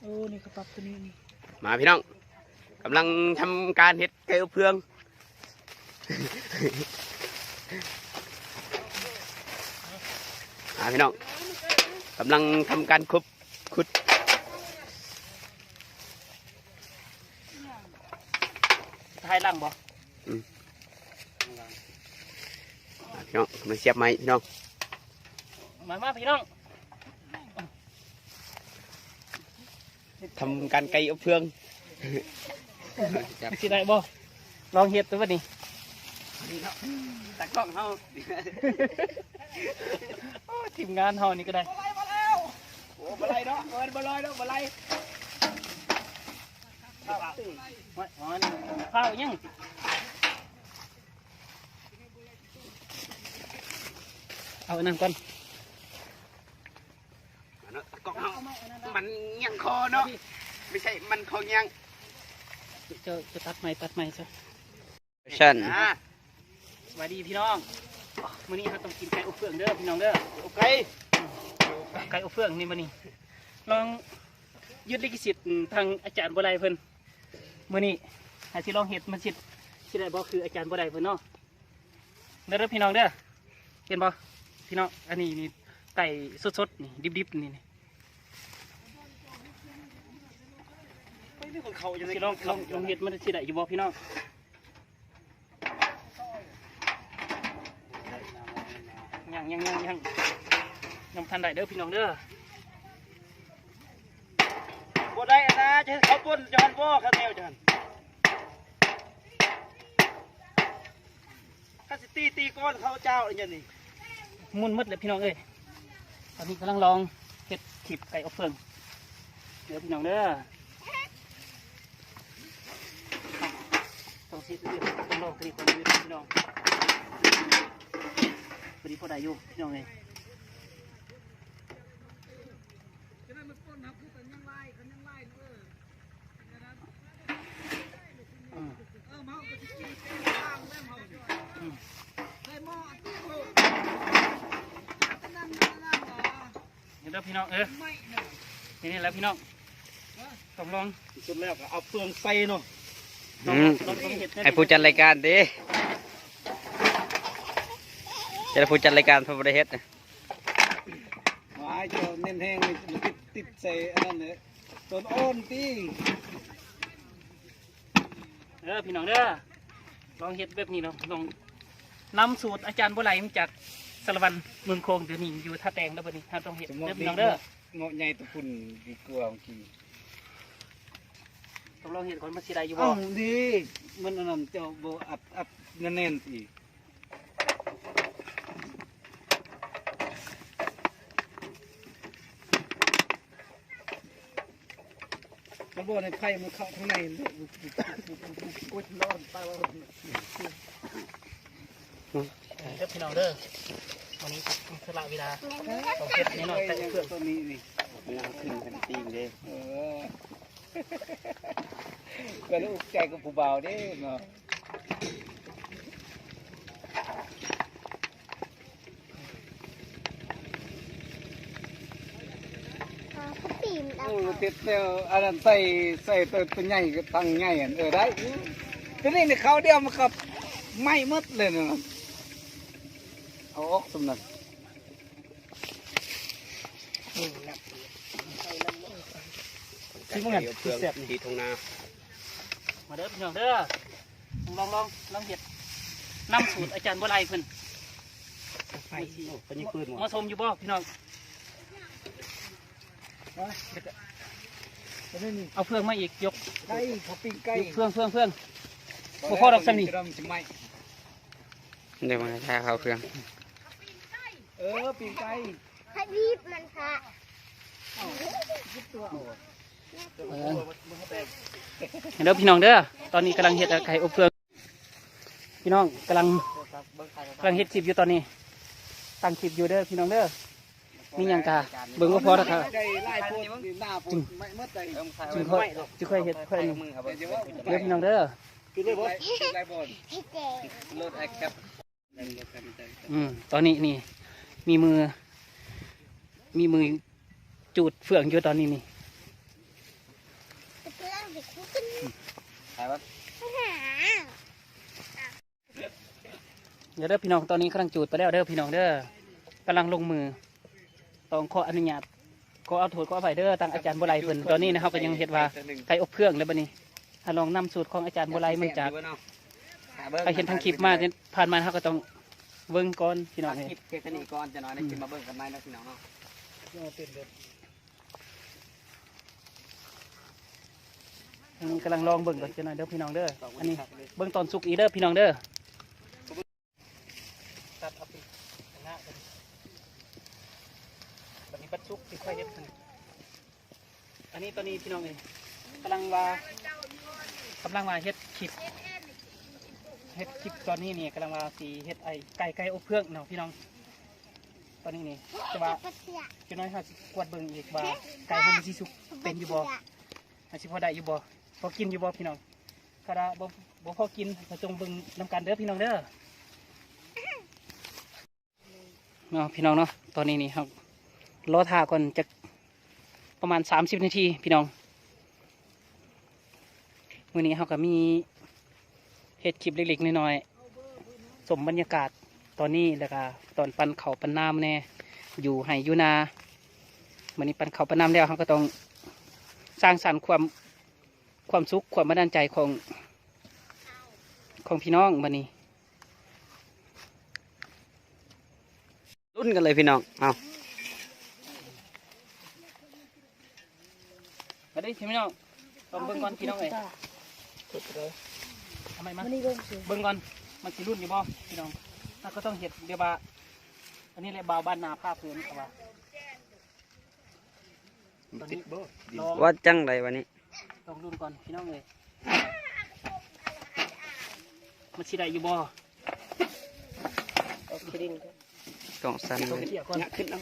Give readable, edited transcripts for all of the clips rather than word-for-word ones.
โอ้นี่กระปับตัวนี้นี่มาพี่น้องกำลังทำการเฮ็ดไก่อบเพืองพี่น้องกำลังทำการขุดทายล่างบ่พี่น้องมาเสียบไม้พี่น้องมาพี่น้องทำการไก่อบเพืองสิได้บ่ลองเฮ็ดตัวนี้ตักกล้องเฮาทีมงานเฮานี่ก็ได้โอ้บ่ไรเนาะบ่ไรเนาะบ่ไรข้าวยังเอาอันนั้นก่อนกล้องเฮามันยังคอเนาะไม่ใช่มันคอยังจะตัดไม้ซะฉันสวัสดีพี่น้องมื้อนี้เราต้องกินไก่อบเฟืองเด้อพี่น้องเด้ออบไก่อบเฟืองนี่มื้อนี้ลองยึดลิขสิทธิ์ทางอาจารย์บ่ได้เพิ่นมื้อนี้ให้สิลองเฮ็ดมันสิได้บ่คืออาจารย์บ่ได้เพิ่นเนาะเด้อพี่น้องเด้อเห็นบ่พี่น้องอันนี้นี่ไก่สดๆนี่ดิบๆนี่สิลองเฮ็ดมันสิได้อยู่บ่พี่น้องยังทันได้เด้อพี่น้องเด้อบ่ได้นะจะเขาปนจอนบ่ข้าแนวจอนข้าสิตีก้อนเขาเจ้าอะไรอย่างนี้มุนมืดเลยพี่น้องเอ้ยตอนนี้กำลังลองเฮ็ดขีบไก่อบเฟืองเด้อพี่น้องเด้อต้องสิต้องลองตีคนอยู่พี่น้องพอดีพอได้อยู่พี่น้องเอ้ยเดี๋ยวพี่น้องนี่แหละพี่น้องต้องลองสุดแล้วก็เอาเฟืองใส่เนาะให้ผู้จัดรายการดิจะผู้จัดรายการพระบริเฮ็ดนะมาเจ้าเน้นแห้งติดใส่อันนั้นเลยต้นอ้นตีพี่น้องเด้อลองเฮ็ดแบบนี้เนาะลองนำสูตรอาจารย์บัวไหลมาจากสารวันเมืองโคงเดี๋ยวนี้อยู่ท่าแตงแล้วบัดนี้ต้องเฮ็ดพี่น้องเด้อเงาะใหญ่ตะปุ่นดีกว่าเมื่อกี้ต้องลองเห็นคนมาสีได้อยู่บ่ดีมันอันนั้นเจ้าโบอัดแน่นๆสิมันโบในไผ่มันเข้าข้างในกดร้อนไปว่าพี่น้องเด้อวันนี้สละเวลาต้องเฮ็ดแน่นอนแต่เพื่อนตัวนี้นี่มันเอาขึ้นกันตีนเลยก็ลูกใจกับผู้บ่าวเด้เนาะเต็ดเต้าอันนั้นใส่ตัวใหญ่กับตังใหญ่ได้ตัวนี้เนี่ยเขาเดียวมันกับไม่มดเลยนะเอาออกสำนักที่มันที่แซ่บที่ทงนามาเด้อพี่น้องเด้อลองเห็ดนำสูตรอาจารย์บัวไหลเพิ่นมาชมอยู่บ่พี่น้องเอาเฟืองมาอีกยกไก่เขาปิ้งไก่เฟืองพ่อดอกซ้ำนี่เดี๋ยวมันจะเข้าเฟืองปิ้งไก่ให้รีบมันค่ะเด้อพี่น้องเด้อตอนนี้กำลังเห็ดไก่อบเฟืองพี่น้องกำลังเห็ดคลิปอยู่ตอนนี้ตั้งคลิปอยู่เด้อพี่น้องเด้อมีอย่างกาเบิ่งก็พอแล้วครับจึงค่อยเห็ดค่อยนึงเด้อพี่น้องเด้อตอนนี้นี่มีมือจูดเฟืองอยู่ตอนนี้นี่ คุก ใช่ปะ หา เดี๋ยวเด้อพี่น้องตอนนี้กำลังจูดไปแล้วเด้อพี่น้องเด้อกำลังลงมือต้องขออนุญาตขอเอาโทษขออภัยเด้อทางอาจารย์บัวไลเพิ่นตอนนี้นะครับก็ยังเห็นว่าไก่อบเครื่องแล้วบัดนี้ถ้าลองนำสูตรของอาจารย์บัวไลมันจากไปเห็นทางคลิปมาเนี่ยผ่านมาเขาก็ต้องเบิ่งก่อนพี่น้อง ค เอ้ย ลิปเทคนิคก่อนจะน้อยได้คลิปมาเบิ่งกันไหมนะพี่น้องเนาะ อันนี้กำลังลองเบิ่งก่อนจะหน่อยเด้อพี่น้องเด้ออันนี้เบิ่งตอนสุกอีเด้อพี่น้องเด้อตัดเอาไปหน้ากันแบบนี้ปัดสุกที่ค่อยเด็ดกันอันนี้ตอนนี้พี่น้องเอ้ยกำลังว่าเฮ็ดคลิปตอนนี้นี่กำลังว่าสีเฮ็ดไก่อบเพื่องเนาะพี่น้องตอนนี้นี่จะว่าจะน้อยเขาสิกวดเบิ่งอีกว่าไก่เขามันสิสุกเป็นอยู่บ่อาสิพอได้อยู่บ่พอกินอยู่บ่พี่น้องถ้าบ่พอกินก็จงเบิ่งนำกันเด้อพี่น้องเด้อเนาะพี่น้องเนาะตอนนี้นี่ครับรอท่าก่อนจะประมาณ30 นาทีพี่น้องมื้อนี้เขาก็มีเฮ็ดคลิปเล็กๆน้อยๆสมบรรยากาศตอนนี้แล้วก็ตอนปั่นเขาวปั่นน้ำแน่อยู่ไห้อยู่นามื้อนี้ปั่นเขาวปั่นน้ำแล้วเขาก็ต้องสร้างสรรค์ความสุขความบันดาลใจของพี่น้องมื้อนี้ รุ่นกันเลยพี่น้องเอา มาดิพี่น้องลองเบิ่งก่อนพี่น้องเอ้ยทำไมมาเบิ่งก่อนมันสิรุ่นอยู่บ่พี่น้องถ้าก็ต้องเห็ดเดี๋ยวบ่าอันนี้แหละบ่าวบ้านนาผ้าพื้นเอาว่าตอนนี้ลอง ว่าจังไรวันนี้ ลองรุ่นก่อนพี่น้องเอ้ยมันสิได้อยู่บ่ ต้องสั่น ต้อง เลย เขี่ยก่อน ขึ้นเอา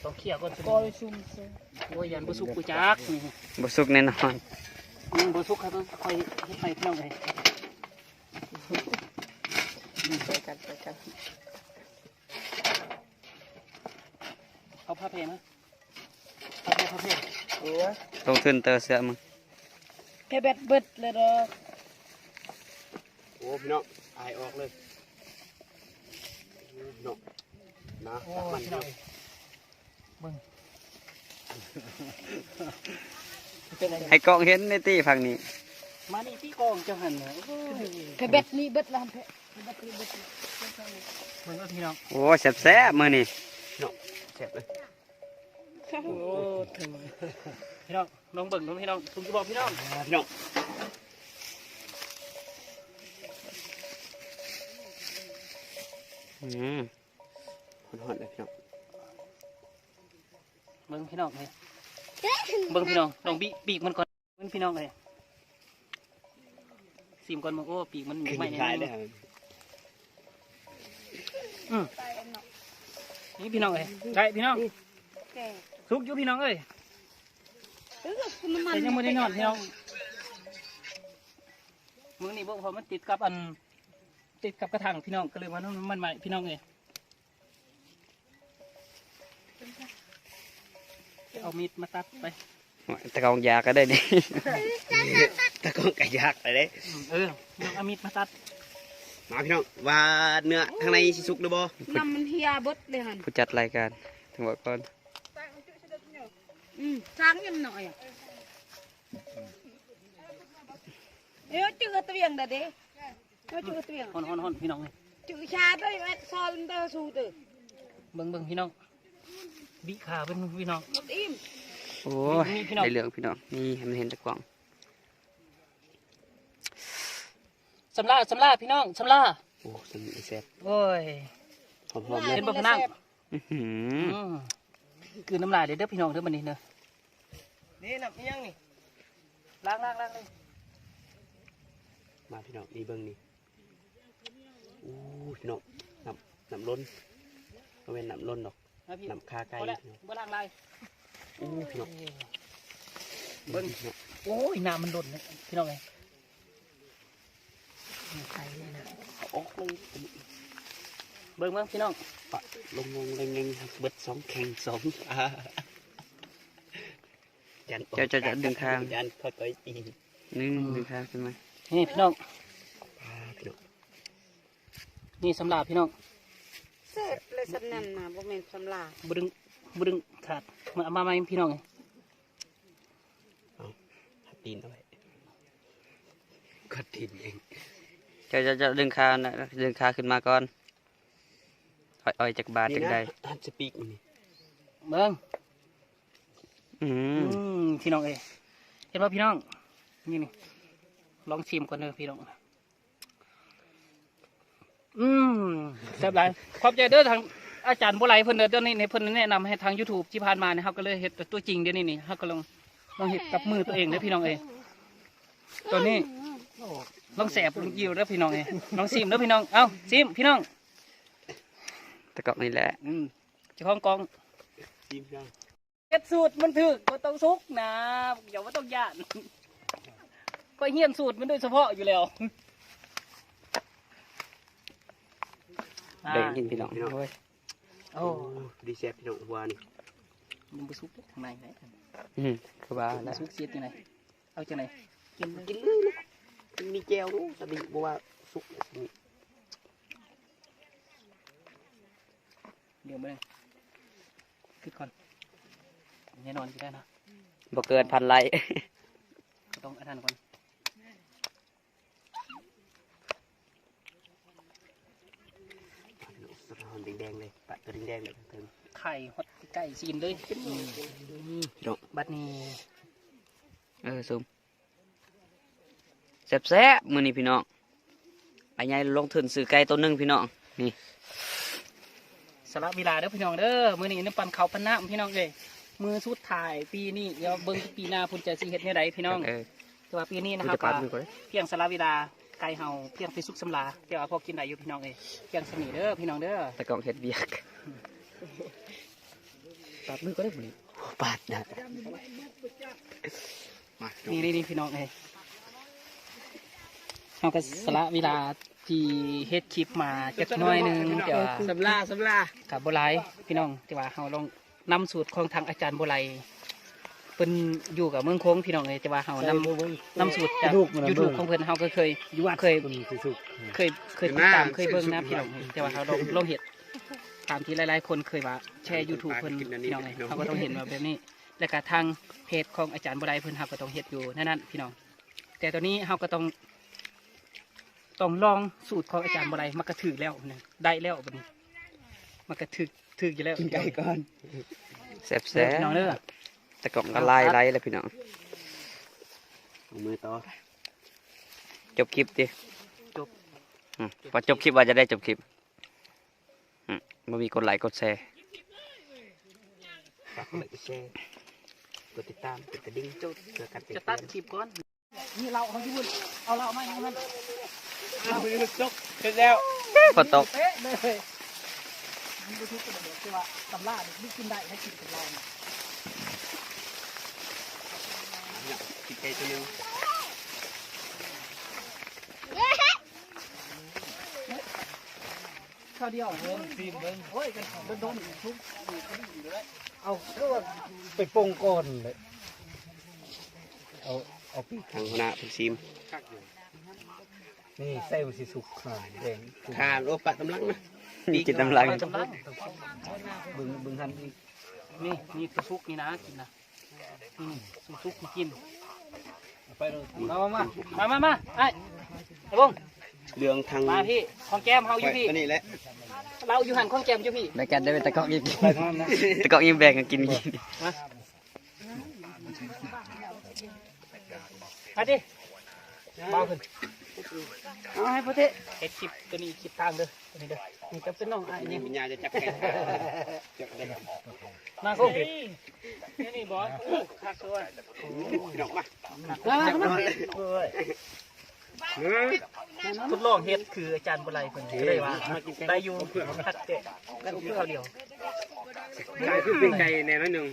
ต้องเขี่ยก่อนก็ซุ่มโอ้ยยันบ่สุกกูจักนี่ บุสุกแน่นอน บ่สุกเขาต้องค่อยเฮ็ดไปพี่น้องเอ้ยไปกันเอาผ้าเพมาผ้าเพ ต้องขึ้นเตอเสือมึง แค่เบ็ดเบิดเลยดอก โอ้พี่น้องอายออกเลยพี่น้องนะ โอ้ยพี่น้องเอ้ยเบิ่งเป็นอะไร ให้กล้องเห็นในตีฝั่งนี้ มานี่พี่กองเจ้าหันเนี่ยโอ้ย แค่เบ็ดนี่เบิดละแค่เบ็ดนี่เบิดละ เบิ่งเอาพี่น้อง โอ้แซ่บๆมือนี่พี่น้องแซ่บเลย โอ้ถึงพี่น้องลองเบิ่งดูพี่น้องคุณจะบอกพี่น้อง พี่น้องหอนๆเลยพี่น้อง เบิ่งพี่น้องเลยเบิ่งพี่น้องลองปีกมันก่อนเบิ่งพี่น้องเลยซีมก่อนมึงโอ้ปีกมัน ขึ้น ไม่ ท้าย แน่ ได้ นี่พี่น้องเลยได้พี่น้องสุกอยู่พี่น้องเอ้ยแต่ยังไม่ได้นอนพี่น้องมึงนี่บอกพอมันติดกับกระถางพี่น้องก็เลยว่ามันใหม่พี่น้องเลยเอามีดมาตัดไป ตะกองยาก็ได้ดิ ตะกองกะยากไปเลย เอามีดมาตัด มาพี่น้องว่าเนื้อข้างในสิสุกหรือบ่ น้ำมันเฮียเบิดเลยหัน ผู้จัดรายการถึงบอกก่อน สร้างยังหน่อยอ่ะเอ้ยจืดเตียงเด้อเด้เอ้ยจืดเตียง ห่อนพี่น้องเลย จืดชาด้วยแม่ซอลเตอร์สูตร เบิ่งพี่น้องบิขาเป็นพี่น้อง หมดอิ่ม โอ้ย มีพี่น้อง ได้เหลืองพี่น้องนี่ให้มันเห็นตะกล่อง สำลาพี่น้องสำลา โอ้สนิทแซ่บ โอ้ย หอมๆเลย เห็นบ่พี่น้อง อื้อหือ คือน้ำลายเด้อพี่น้องเด้อมันนี่เนอะ นี่น้ำเอียงนี่ ล้างเลย มาพี่น้องนี่เบิ่งนี่โอ้พี่น้องน้ำล้นบ่แม่นน้ำล้นดอก นะพี่ น้ำคาไก่ พอแล้ว พี่น้อง บ่ล้างลาย โอ้พี่น้อง เบิ่ง พี่น้อง โอ้ยน้ำมันหล่นเลยพี่น้องเลยใส่เลยนะ เอาออกเลย เบิ่งพี่น้อง ปะลงเล็งๆเบิด2 แข่ง 2 เจ้าจะดึงทางยันค่อยๆตีดึงทางขึ้นมา นี่พี่น้อง พี่น้อง นี่สำหรับพี่น้อง เสร็จเลยสำนันนะบ่แม่นสำลา บุดึงขาดมาเอามาไหมพี่น้อง ตีนเอาไว้ก็ตีนเอง เจ้าจะดึงขานะดึงขาขึ้นมาก่อนอ่อยจากบาทจากใด ฮันสปีกมันนี่ เบิ้ง อืม พี่น้องเอยเห็นป่ะพี่น้องนี่ลองชิมก่อนเลยพี่น้องแซ่บหลายขอบใจเด้อทางอาจารย์บัวไหลเพิ่นเด้อเดี๋ยวนี้ในเพิ่นแนะนำให้ทาง YouTube ที่ผ่านมานะครับก็เลยเห็ดตัวจริงเดี๋ยวนี้นี่ครับก็ลองเห็ดกับมือตัวเองเลยพี่น้องเอยตัวนี้ลองแสบลองยิ้วเด้อพี่น้องเอยลองซิมเด้อพี่น้องเอ้าซิมพี่น้อง ตะกอกนี่แหละ เจ้าของกอง จิ้มยัง เฮ็ดสูตรมันถึกมันต้องซุกนะอย่าว่าต้องย่านก็เฮียนสูตรมันโดยเฉพาะอยู่แล้ว แบ่งกินพี่น้อง โอ้ยโอ้ ดีแซ่บพี่น้องหัวนี่ มันไปซุกทางในไหน คือว่าแล้ว ซุกเสียที่ไหนเอาจากไหนกินเลย กินเลยนะมีแก้วรู้แต่ดีบอกว่าสุกนี่ เดี๋ยวมาเลยคิดก่อนแน่นอนกินได้นะ บ่เกิน1,000 ไลค์ ก็ต้องอันนั้นก่อน สะท้อนแดงๆเลยปะตัวแดงๆเลยเติม ไข่ฮอดใกล้ซีนเลย พี่น้อง บัดนี้ ซุ่มแซ่บๆมื้อนี้พี่น้องไอ้ใหญ่ลงทุนซื้อไก่ตัวหนึงพี่น้องนี่ สละเวลาเด้อพี่น้องเด้อมื้อนี้น้ำปั่นข้าวปั่นน้ำพี่น้องเอ้ยมือสุดท้ายปีนี้เดี๋ยวเบิ่งปีหน้าพุ่นจะสิเฮ็ดแนวใดพี่น้อง แต่ว่าปีนี้นะค กู รับ จะปัดมือก่อน เพียงสละเวลาไก่เฮาเพียงไปสุกสำลาแต่ว่าพอกินได้อยู่พี่น้องเอ้ยเพียงสนิเด้อพี่น้องเด้อ ตะกอกเฮ็ดเวียกปัดมือก็ได้บ่นี่ ปาดนะมา นี่พี่น้องเอ้ยเฮาก็สละเวลาที่เฮ็ดคลิปมาจักหน้อยหนึงแต่ว่า สำลา กับบ่หลายพี่น้องแต่ว่าเฮาลองนำสูตรของทางอาจารย์บัวไหลเพิ่นอยู่กับเมืองโค้งพี่น้องเอ้ยแต่ว่าเฮานำสูตรจาก YouTube ของเพิ่นเฮาก็เคยติดตามเคยเบิ่งนะพี่น้องแต่ว่าเฮาลองเฮ็ดตามที่หลายๆคนเคยว่าแชร์ YouTube เพิ่นพี่น้องเฮาก็ต้องเห็นว่าแบบนี้แล้วก็ทางเพจของอาจารย์บัวไหลเพิ่นเฮาก็ต้องเฮ็ดอยู่นั่นพี่น้องแต่ตอนนี้เฮาก็ต้องลองสูตรของอาจารย์บัวไหลมันก็ถึกแล้วนะได้แล้วบัดนี้มันก็ถึกอยู่แล้ว กินไก่ก่อน แซ่บ พี่น้องเด้อ ๆตะกอกละลายไหลเลยพี่น้อง เอามือต่อ จบคลิปดิ จบ พอจบคลิปว่าจะได้จบคลิปบ่มีกดไลค์กดแชร์ ฝากกดไลค์กดแชร์กดติดตามกดกระดิ่งจุดเพื่อการติด จะ ตา ตั ม ดคลิปก่อนนี่เราเขาที่บุญเอาเรามาอย่างนั้น เอาไปจบเสร็จแล้ว ฝนตก เป๊ะเลยมันดูทุกคนเดี๋ยวคือว่าตำรานี่กินได้ให้กินกับเราเนี่ย กินไก่ตัวนึง ข้าวเดียวเบิ้งฟิล์มเบิ้งโอ้ยกันโดนทุก เอาก็ว่าไปปงก่อนเลยเอาปีก ทางหัวหน้าผู้ซิม นี่ใส่มันสิสุกหน่อยแดง ข้ามโอ้ปะตำลังนะ กินน้ำลัง ตำรา บึงหันอีก นี่ตัวซุกนี่นะกินนะนี่ซุกมากิน ไปเลย มาไอ้ไอ้บง เรื่องทาง มาพี่ของแก้มเฮาอยู่พี่ ตัวนี้แหละ เราอยู่หันของแก้มอยู่พี่ แบ่งกันได้เป็นตะกอกยิบ ไปทางนั้นนะ ตะกอกยิบแบ่งกันกินกิน มาดิเบาขึ้นเอาให้พ่อเทะเฮ็ดคลิปตัวนี้คลิปทางเด้อตัวนี้เด้อนี่จะเป็นน้องไอ้นี่ วิญญาณจะจับแขนจับได้ มาโค้งนี่บอสคักตัว พี่น้องมา ทดลองเฮ็ดคืออาจารย์บุไรคนก็เลยว่าได้อยู่คัดเจกันคือเขาเดียว ไก่คือเป็นไก่แน่นอนหนึ่ง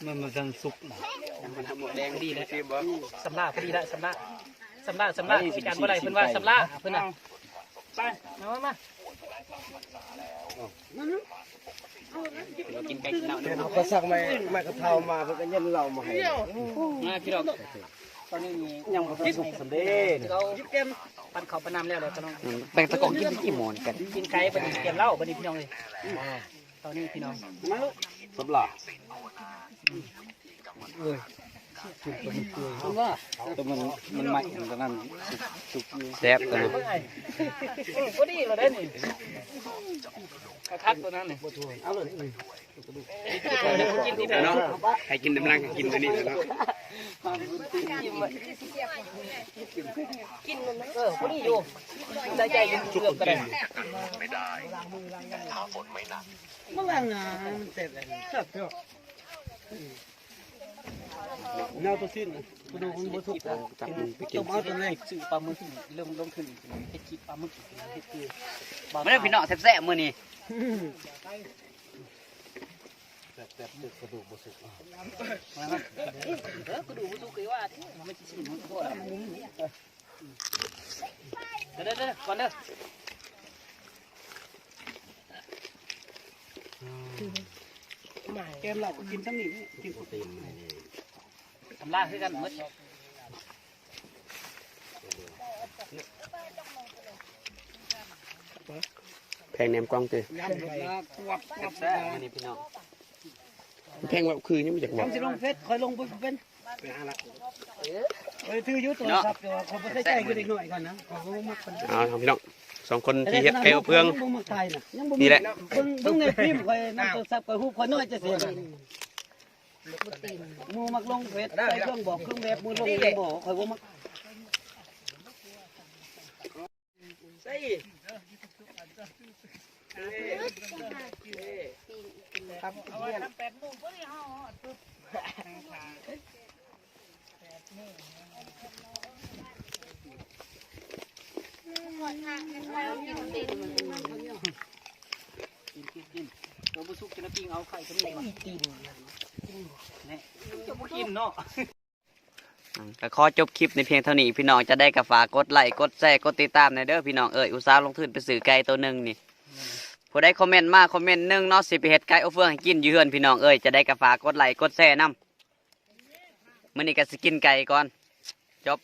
มันจังสุก มันทำหมดแดงดีเลยซีบอ สำลาพอดีละสำลาอาจารย์บุไรเพิ่นว่าสำลาเพิ่นน่ะไปมา กินไก่กินเหล้า เดี๋ยวเราก็สั่งไม่กระเทามาเพื่อกันยันเรามาให้ มาพี่น้องตอนนี้มี ยังบ่ทันสุกสำเร็จ เราปั่นข้าวปั่นน้ำแล้วเลยพี่น้อง แบ่งตะกองกินกี่หมอนกัน กินไก่บัดนี้เตรียมเหล้าบัดนี้พี่น้องเลยตอนนี้พี่น้อง มาลูกสำหรับตัวมันใหม่ตอนนั้นสุกอยู่ แซ่บตัวนะ ก็ดีเราได้นี่กระทักตัวนั้นนี่ เอาเลย กินที่ไหน เนาะให้กินน้ำลังกินตัวนี้เนาะ ก็ดีอยู่ได้ใจกินเกือบก็ได้ มันลังอ่ะมันเสร็จแล้วครับเจ้าแนวตัวสิ้นกูดูมันบ่สุก จับมันไปกิ ต้ น มเอาตัวแรก ซื้อปลาหมึกเริ่มลงขึ้นเฮ็ดกินปลาหมึกเฮ็ดคือ มาเด้อพี่น้องแซ่บๆมื้อนี้ แต่กระดูกบ่สุก ก็ดูดูคือว่ามันสิมันบ่เด้อก่อนเด้อ แกมเราก็กินทั้งนี้กินโปรตีน ทำลาคือกันหมด แพงแหนมกล้องเตย ยำลาบวับวับ แซ่บมื้อนี้พี่น้อง แพงแบบคือยังไม่อยากบอก สิลงเฟซคอยลงเป็นถืออยู่ตัวครับแต่ว่าคนบ่ใส่ใจก็เด็กน้อยก่อนนะขอบ่มักกัน เอาพี่น้องสองคนที่เฮ็ดไก่อบเพื่อง บ่มักไทยน่ะยังบ่ นี่แหละ เบิ่งในฟิล์มคอยนำโทรศัพท์คอยฮู้คอยน้อยจะเสียหมู่มักลงเฟซใส่เครื่องบอกเครื่องแบบหมู่ลงบ่คอยบ่มัก กินเราบุสุกจะปิ้งเอาไข่ก็มีมาตีนนี่จะบุกินเนาะ ก็ขอจบคลิปในเพียงเท่านี้พี่น้องจะได้กับฝากกดไลค์กดแชร์กดติดตามในเด้อพี่น้องอุตส่าห์ลงทุนไปซื้อไก่ตัวหนึงนี่ผู้ใดคอมเมนต์มาคอมเมนต์หนึงเนาะสิไปเฮ็ดไก่อบเฟืองให้กินอยู่เฮือนพี่น้องจะได้กับฝากกดไลค์กดแชร์นํมื้อนี้ก็สิกินไก่ก่อนจบ